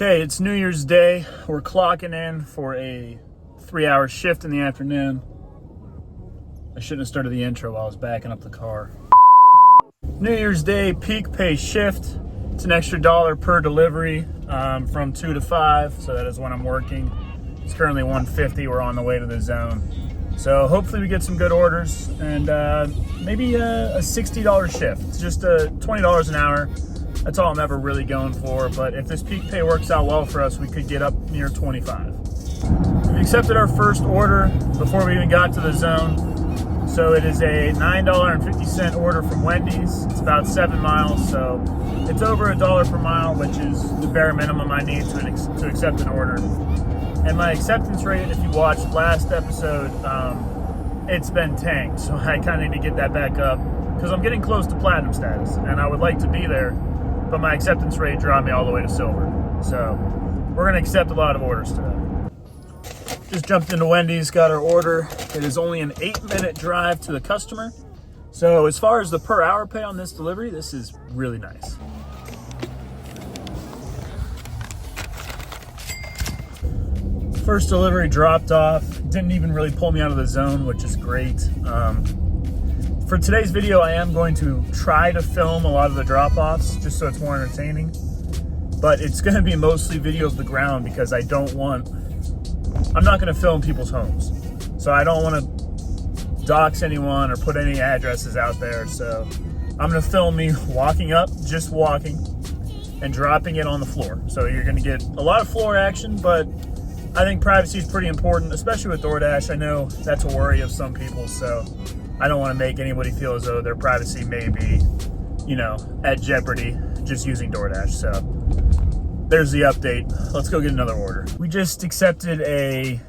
Okay, it's New Year's Day. We're clocking in for a 3-hour shift in the afternoon. I shouldn't have started the intro while I was backing up the car. New Year's Day peak pay shift. It's an extra $1 per delivery from 2 to 5, so that is when I'm working. It's currently $150. We're on the way to the zone. So hopefully we get some good orders and maybe a $60 shift. It's just $20 an hour. That's all I'm ever really going for, but if this peak pay works out well for us, we could get up near 25. We accepted our first order before we even got to the zone. So it is a $9.50 order from Wendy's. It's about 7 miles, so it's over $1 per mile, which is the bare minimum I need to accept an order. And my acceptance rate, if you watched last episode, it's been tanked, so I kind of need to get that back up because I'm getting close to platinum status, and I would like to be there. But my acceptance rate dropped me all the way to silver. So we're gonna accept a lot of orders today. Just jumped into Wendy's, got our order. It is only an 8-minute drive to the customer. So as far as the per hour pay on this delivery, this is really nice. First delivery dropped off. Didn't even really pull me out of the zone, which is great. For today's video, I am going to try to film a lot of the drop-offs just so it's more entertaining. But it's going to be mostly video of the ground because I'm not going to film people's homes. So I don't want to dox anyone or put any addresses out there. So I'm going to film me walking up, just walking, and dropping it on the floor. So you're going to get a lot of floor action, but I think privacy is pretty important, especially with DoorDash. I know that's a worry of some people, so I don't want to make anybody feel as though their privacy may be, at jeopardy just using DoorDash. So there's the update. Let's go get another order. We just accepted a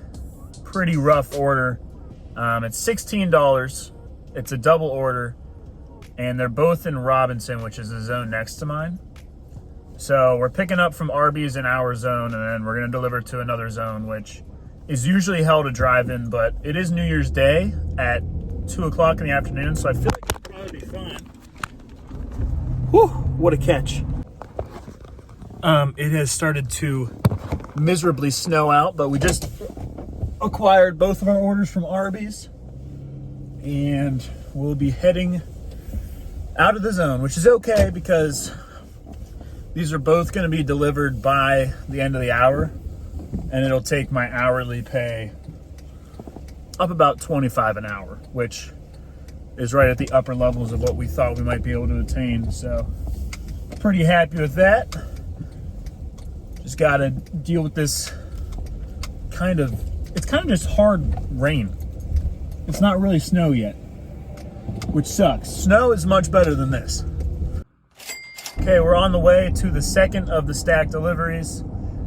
pretty rough order. It's $16. It's a double order, and they're both in Robinson, which is the zone next to mine. So we're picking up from Arby's in our zone, and then we're going to deliver to another zone, which is usually held a drive-in, but it is New Year's Day at 2 o'clock in the afternoon, so I feel like it'll probably be fine. Whew, what a catch. It has started to miserably snow out, but we just acquired both of our orders from Arby's, and we'll be heading out of the zone, which is okay because these are both going to be delivered by the end of the hour, and it'll take my hourly pay up about $25 an hour, which is right at the upper levels of what we thought we might be able to attain. So pretty happy with that. Just got to deal with this it's kind of just hard rain. It's not really snow yet, which sucks. Snow is much better than this. Okay, we're on the way to the second of the stacked deliveries.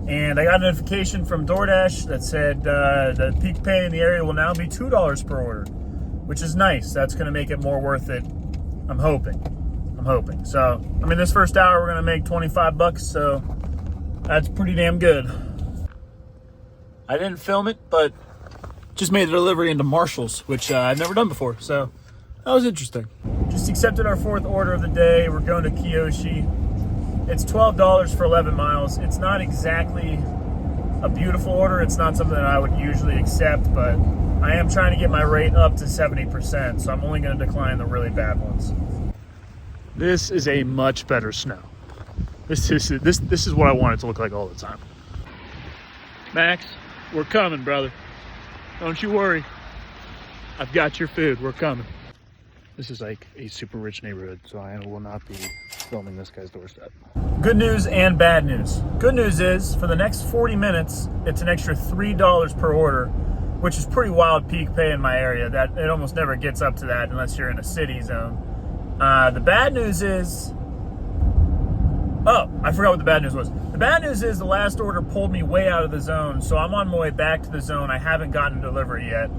And I got a notification from DoorDash that said the peak pay in the area will now be $2 per order, which is nice. That's going to make it more worth it. I'm hoping. So, this first hour we're going to make $25, so that's pretty damn good. I didn't film it, but just made the delivery into Marshall's, which I've never done before, so that was interesting. Just accepted our fourth order of the day. We're going to Kiyoshi. It's $12 for 11 miles. It's not exactly a beautiful order. It's not something that I would usually accept, but I am trying to get my rate up to 70%, so I'm only going to decline the really bad ones. This is a much better snow. This is what I want it to look like all the time. Max, we're coming, brother. Don't you worry. I've got your food. We're coming. This is like a super rich neighborhood, so I will not be filming this guy's doorstep. Good news and bad news. Good news is, for the next 40 minutes, it's an extra $3 per order, which is pretty wild peak pay in my area. That it almost never gets up to that unless you're in a city zone. The bad news is, I forgot what the bad news was. The bad news is the last order pulled me way out of the zone, so I'm on my way back to the zone. I haven't gotten delivery yet.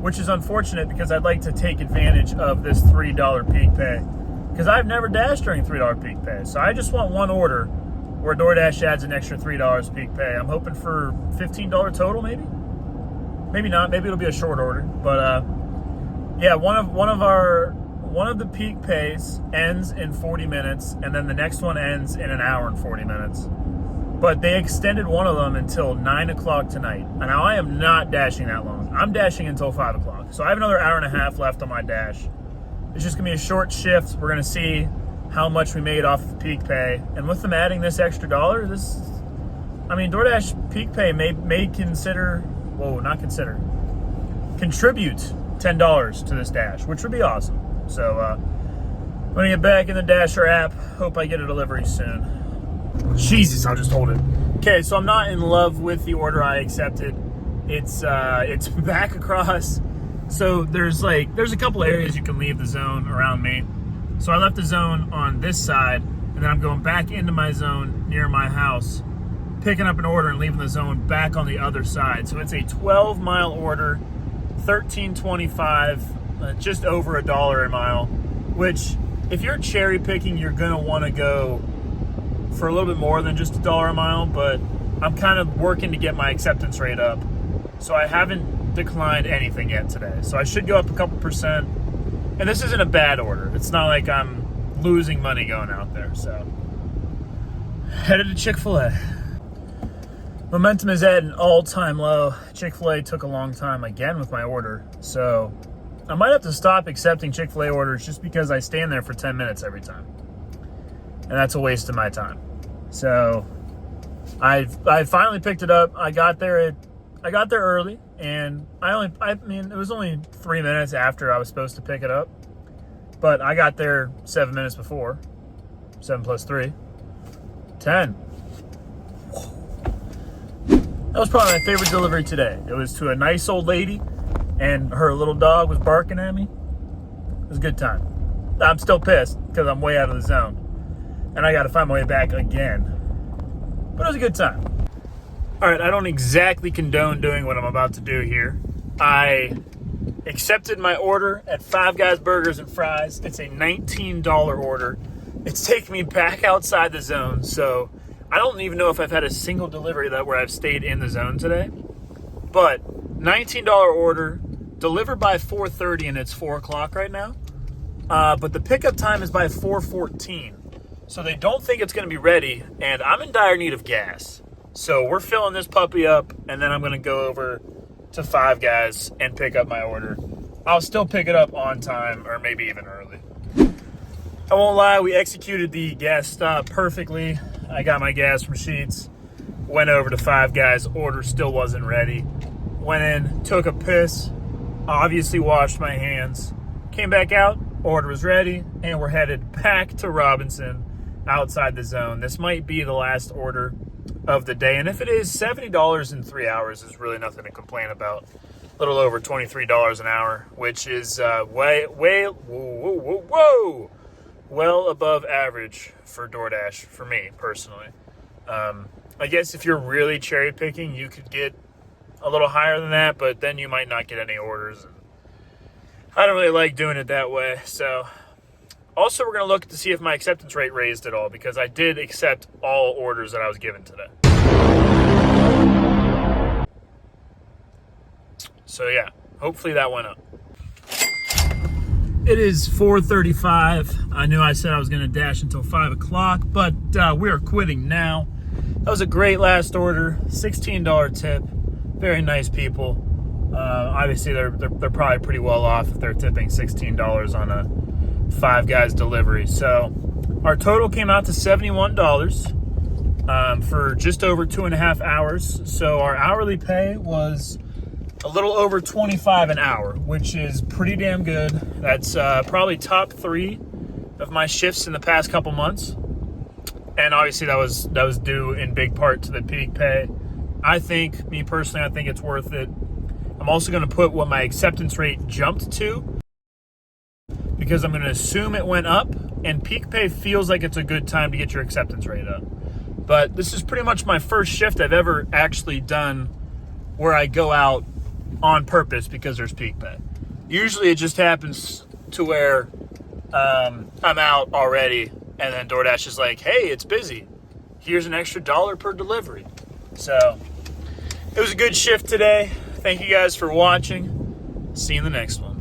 Which is unfortunate because I'd like to take advantage of this $3 peak pay. Because I've never dashed during $3 peak pay. So I just want one order where DoorDash adds an extra $3 peak pay. I'm hoping for $15 total, maybe? Maybe not. Maybe it'll be a short order. But yeah, one of our one of the peak pays ends in 40 minutes, and then the next one ends in an hour and 40 minutes. But they extended one of them until 9 o'clock tonight. And now I am not dashing that long. I'm dashing until 5 o'clock. So I have another hour and a half left on my dash. It's just going to be a short shift. We're going to see how much we made off of peak pay. And with them adding this extra dollar, DoorDash peak pay may contribute $10 to this dash, which would be awesome. So I'm going to get back in the Dasher app. Hope I get a delivery soon. Jesus, I'll just hold it. Okay, so I'm not in love with the order I accepted. It's back across. So there's a couple areas you can leave the zone around me. So I left the zone on this side, and then I'm going back into my zone near my house, picking up an order and leaving the zone back on the other side. So it's a 12-mile order, $13.25, just over $1 a mile, which if you're cherry picking, you're gonna wanna go for a little bit more than just $1 a mile, but I'm kind of working to get my acceptance rate up. So I haven't declined anything yet today. So I should go up a couple percent. And this isn't a bad order. It's not like I'm losing money going out there. So headed to Chick-fil-A. Momentum is at an all-time low. Chick-fil-A took a long time again with my order. So I might have to stop accepting Chick-fil-A orders just because I stand there for 10 minutes every time. And that's a waste of my time. So I finally picked it up. I got there early, and it was only 3 minutes after I was supposed to pick it up. But I got there 7 minutes before. 7 plus 3. 10. That was probably my favorite delivery today. It was to a nice old lady, and her little dog was barking at me. It was a good time. I'm still pissed because I'm way out of the zone. And I got to find my way back again. But it was a good time. All right, I don't exactly condone doing what I'm about to do here. I accepted my order at Five Guys Burgers and Fries. It's a $19 order. It's taking me back outside the zone. So I don't even know if I've had a single delivery where I've stayed in the zone today. But $19 order, delivered by 4:30, and it's 4 o'clock right now. But the pickup time is by 4:14. So they don't think it's going to be ready, and I'm in dire need of gas. So we're filling this puppy up, and then I'm going to go over to Five Guys and pick up my order. I'll still pick it up on time, or maybe even early. I won't lie, we executed the gas stop perfectly. I got my gas from Sheetz, went over to Five Guys, order still wasn't ready. Went in, took a piss, obviously washed my hands, came back out, order was ready, and we're headed back to Robinson outside the zone. This might be the last order of the day, and if it is, $70 in 3 hours is really nothing to complain about. A little over $23 an hour, which is well above average for DoorDash for me personally. I guess if you're really cherry picking, you could get a little higher than that, but then you might not get any orders. I don't really like doing it that way. So also, we're going to look to see if my acceptance rate raised at all, because I did accept all orders that I was given today. So yeah, hopefully that went up. It is 4:35. I knew I said I was going to dash until 5 o'clock, but we are quitting now. That was a great last order. $16 tip. Very nice people. Obviously, they're probably pretty well off if they're tipping $16 on a Five Guys delivery. So our total came out to $71 for just over 2.5 hours. So our hourly pay was a little over $25 an hour, which is pretty damn good. That's probably top 3 of my shifts in the past couple months. And obviously that was due in big part to the peak pay. Me personally, I think it's worth it. I'm also going to put what my acceptance rate jumped to, because I'm going to assume it went up, and peak pay feels like it's a good time to get your acceptance rate up. But this is pretty much my first shift I've ever actually done where I go out on purpose because there's peak pay. Usually it just happens to where I'm out already, and then DoorDash is like, hey, it's busy. Here's an extra $1 per delivery. So it was a good shift today. Thank you guys for watching. See you in the next one.